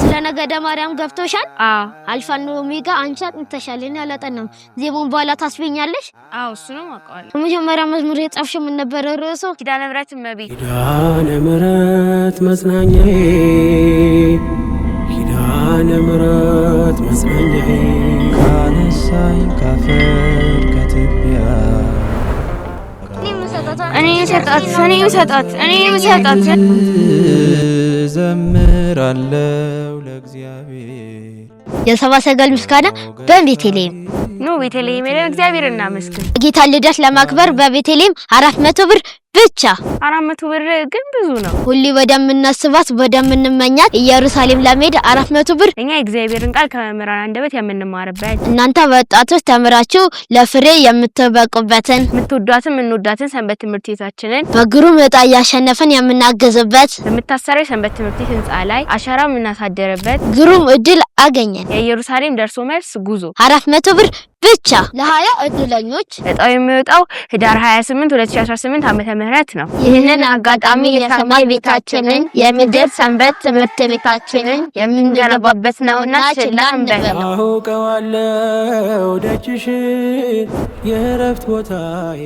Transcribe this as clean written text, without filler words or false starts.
ስለነገደ ማርያም ገብቶሻል? አልፋና ኦሜጋ አንቺ አጥንተሻል። እኔ አላጠናም። ዜማውን በኋላ ታስፈኛለሽ? እሱ ነው ማቀዋል። መጀመሪያ መዝሙር የጻፍሽ ምን ነበር ርዕሱ? ኪዳነ ምሕረት እመቤት። ኪዳነ ምሕረት መጽናኛዬ፣ ኪዳነ ምሕረት መጽናኛዬ፣ ካነሳኝ ካፈር ከትቢያ እኔ ሰጣት ዘምራለሁ ለእግዚአብሔር። የሰባ ሰገል ምስጋና በቤተልሔም ቤተልሔም እግዚአብሔር እናመስግን። ጌታ ልደት ለማክበር በቤተልሔም 400 ብር ብቻ። 400 ብር ግን ብዙ ነው። ሁሌ ወደምናስባት ወደምንመኛት ኢየሩሳሌም ለመሄድ 400 ብር። እኛ እግዚአብሔርን ቃል ከመምህራን አንደበት የምንማርበት፣ እናንተ ወጣቶች ተምራችሁ ለፍሬ የምትበቁበትን፣ የምትወዷትን የምንወዳትን ሰንበት ትምህርት ቤታችንን በግሩም ዕጣ እያሸነፈን የምናገዝበት፣ በምታሰረው ሰንበት ትምህርት ቤት ህንጻ ላይ አሻራ የምናሳደርበት ግሩም እድል አገኘን። የኢየሩሳሌም ደርሶ መልስ ጉዞ 400 ብር ብቻ ለ20 እድለኞች። እጣው የሚወጣው ህዳር 28 2018 ዓመተ ምህረት ነው። ይህንን አጋጣሚ የሰማይ ቤታችንን የምድር ሰንበት ትምህርት ቤታችንን የምንገነባበት ነውና ችላ አንበል። አውቀዋለሁ ደጅሽን የእረፍት ቦታዬ